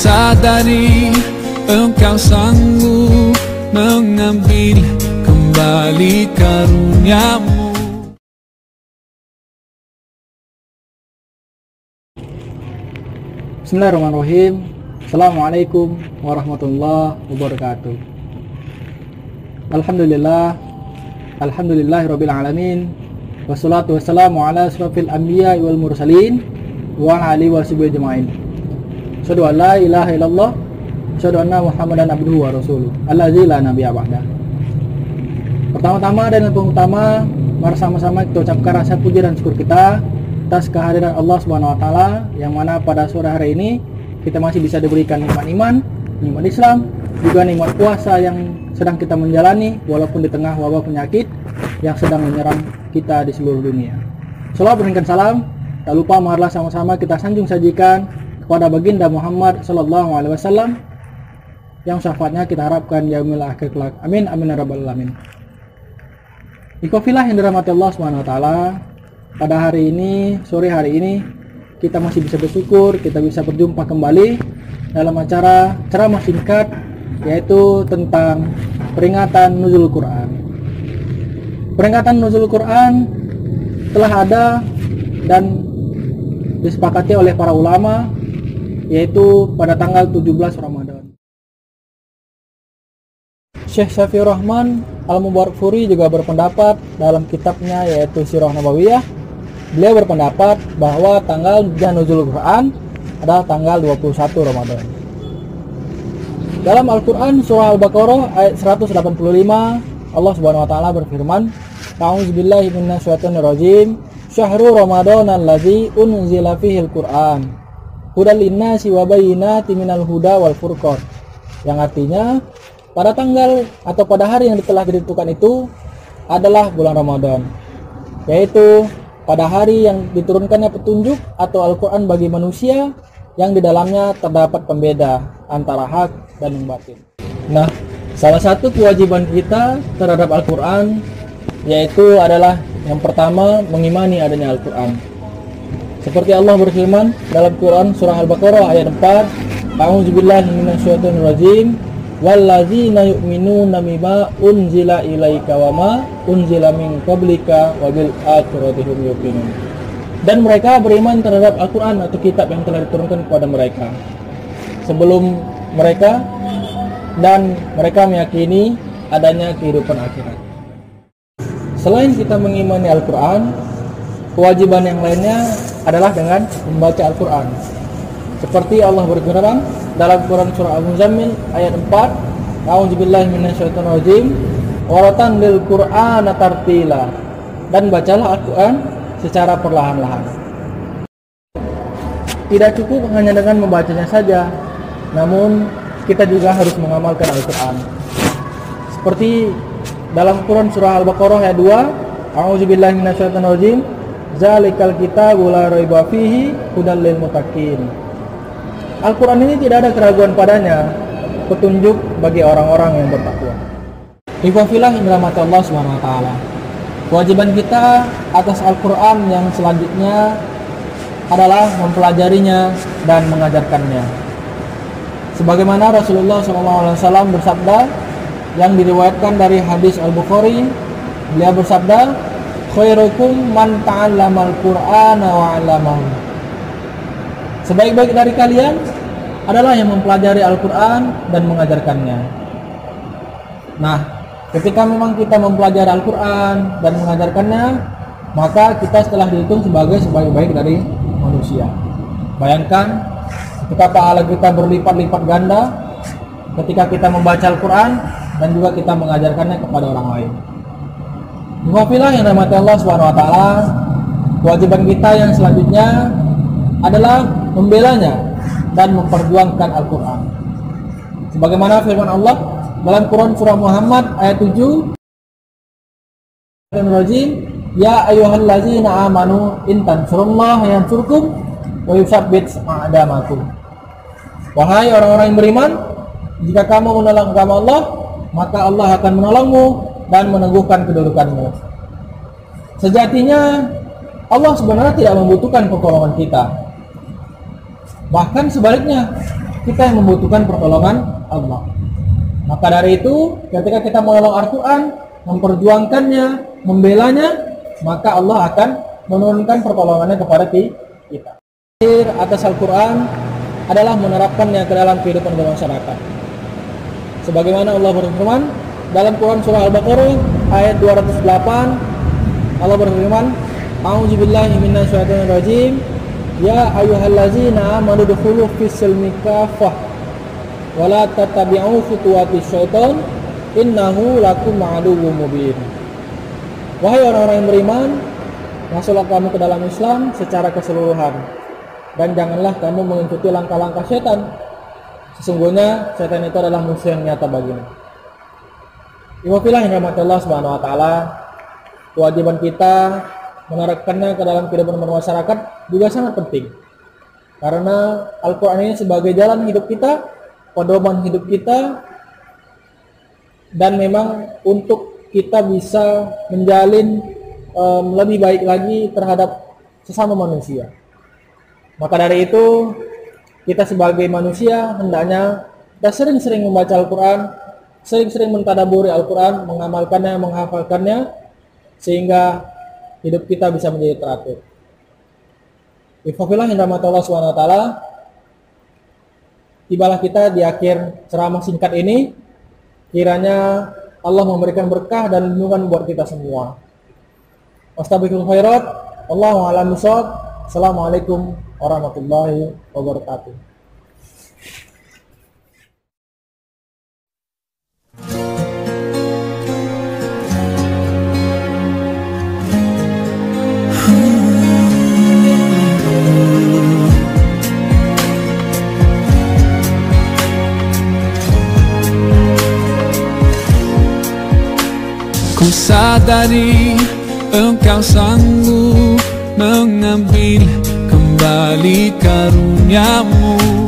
sadari Engkau sanggup mengambil kembali karunia-Mu. Bismillahirrahmanirrahim. Assalamualaikum warahmatullahi wabarakatuh. Alhamdulillahirabbil alamin. Wassalatu wassalamu ala asrofil anbiya wal mursalin wa ala alihi washabihi ajmain. Asyhadu an la ilaha illallah, asyhadu anna Muhammadan abduhu wa rasuluh. Allazi la nabiyya ba'da. Pertama-tama dan yang utama, mari sama-sama kita ucapkan rasa puji dan syukur kita atas kehadiran Allah Subhanahu wa taala, yang mana pada sore hari ini kita masih bisa diberikan nikmat iman, nikmat Islam, juga nikmat puasa yang sedang kita menjalani walaupun di tengah wabah penyakit yang sedang menyerang kita di seluruh dunia. Shalawat berikan salam, tak lupa marilah sama-sama kita sanjung sajikan kepada baginda Muhammad sallallahu alaihi wasallam yang syafaatnya kita harapkan yaumil akhir kelak. Amin amin ya rabbal alamin. Ikhwafillah yang dirahmati Allah Subhanahu wa taala, pada hari ini, sore hari ini kita masih bisa bersyukur, kita bisa berjumpa kembali dalam acara ceramah singkat, yaitu tentang peringatan nuzul Quran. Peringatan nuzul Quran telah ada dan disepakati oleh para ulama, yaitu pada tanggal 17 Ramadan. Syekh Syafiur Rahman Al-Mubarakfuri juga berpendapat dalam kitabnya yaitu Sirah Nabawiyah. Beliau berpendapat bahwa tanggal nuzul Quran adalah tanggal 21 Ramadan. Dalam Al-Quran surah Al-Baqarah ayat 185, Allah Subhanahu wa taala berfirman, "A'udzubillahi minasyaitonirrajim. Syahrul Ramadan allazi unzila fihil Qur'an. Hudal linnasi wa bayyinatin minal huda wal furqan." Yang artinya, pada tanggal atau pada hari yang telah ditentukan itu adalah bulan Ramadan, yaitu pada hari yang diturunkannya petunjuk atau Al-Quran bagi manusia, yang di dalamnya terdapat pembeda antara hak dan yang batin. Nah, salah satu kewajiban kita terhadap Al-Quran yaitu adalah yang pertama mengimani adanya Al-Quran. Seperti Allah berfirman dalam Quran surah Al-Baqarah ayat 4, "A'udzubillahi minasyaitonirrajim. Wallazina yu'minuna bima unzila ilaika wa ma unzila min qablika wa bil akhirati hum yuqinun." Dan mereka beriman terhadap Al-Quran atau kitab yang telah diturunkan kepada mereka sebelum mereka, dan mereka meyakini adanya kehidupan akhirat. Selain kita mengimani Al-Quran, kewajiban yang lainnya adalah dengan membaca Al-Quran. Seperti Allah berfirman dalam Quran surah Al-Muzammil ayat 4, "A'udzubillahi minasyaitonirrajim. Waratan lil Qur'ana tartila." Dan bacalah Al-Quran secara perlahan-lahan. Tidak cukup hanya dengan membacanya saja, namun kita juga harus mengamalkan Al-Quran. Seperti dalam Quran surah Al-Baqarah ayat 2, "A'udzubillahi minasyaitonirrajim. Zalikal kitabu la raiba fihi hudal lil muttaqin." Al-Quran ini tidak ada keraguan padanya, petunjuk bagi orang-orang yang bertakwa. Ikhwafillah yang dirahmati Allah Subhanahu wa taala. Kewajiban kita atas Al-Quran yang selanjutnya adalah mempelajarinya dan mengajarkannya. Sebagaimana Rasulullah SAW bersabda, yang diriwayatkan dari hadis Al-Bukhari, beliau bersabda, "Khairukum man ta'allamal Qur'ana wa 'allamahu." Sebaik-baik dari kalian adalah yang mempelajari Al-Quran dan mengajarkannya. Nah, ketika memang kita mempelajari Al-Quran dan mengajarkannya, maka kita setelah dihitung sebagai sebaik-baik dari manusia. Bayangkan ketika pahala kita berlipat-lipat ganda ketika kita membaca Al-Quran dan juga kita mengajarkannya kepada orang lain. Muhafilah yang dirahmati Allah Subhanahu wa taala, kewajiban kita yang selanjutnya adalah membelanya dan memperjuangkan Al-Quran. Sebagaimana firman Allah dalam Quran surah Muhammad ayat 7, "Ya ayyuhallazina amanu in tansurullaha yansurkum wa yusabbit aqdamakum." Wahai orang-orang yang beriman, jika kamu menolong agama Allah, maka Allah akan menolongmu dan meneguhkan kedudukanmu. Sejatinya Allah sebenarnya tidak membutuhkan pertolongan kita. Bahkan sebaliknya, kita yang membutuhkan pertolongan Allah. Maka dari itu, ketika kita menolong Al-Quran, memperjuangkannya, membelanya, maka Allah akan menurunkan pertolongannya kepada kita. Akhir atas Al-Quran adalah menerapkannya ke dalam kehidupan bermasyarakat. Sebagaimana Allah berfirman dalam Quran surah Al-Baqarah ayat 208, Allah berfirman, "A'udzubillahi minasyaitonir rajim. Ya ayyuhallazina amanu dukhulu fis-silmi kaffah wa la tattabi'u khutuwatis syaitan innahu lakum aduwwum mubin." Wahai orang-orang yang beriman, masuklah kamu ke dalam Islam secara keseluruhan, dan janganlah kamu mengikuti langkah-langkah setan. Sesungguhnya setan itu adalah musuh yang nyata bagimu. Iwafilah yang rahmat Allah Subhanahu wa taala, kewajiban kita menerapkannya ke dalam kehidupan bermasyarakat juga sangat penting. Karena Al-Quran ini sebagai jalan hidup kita, pedoman hidup kita, dan memang untuk kita bisa menjalin lebih baik lagi terhadap sesama manusia. Maka dari itu, kita sebagai manusia hendaknya kita sering-sering membaca Al-Quran, sering-sering mentadabburi Al-Quran, mengamalkannya, menghafalkannya, sehingga hidup kita bisa menjadi teratur. Ikhwafillah yang rahmat Allah SWT, tibalah kita di akhir ceramah singkat ini. Kiranya Allah memberikan berkah dan lindungan buat kita semua. Wastabiqul khairat, Allahu a'lam bishawab. Assalamualaikum warahmatullahi wabarakatuh. Ku sadari Engkau sanggup mengambil kembali karunia-Mu.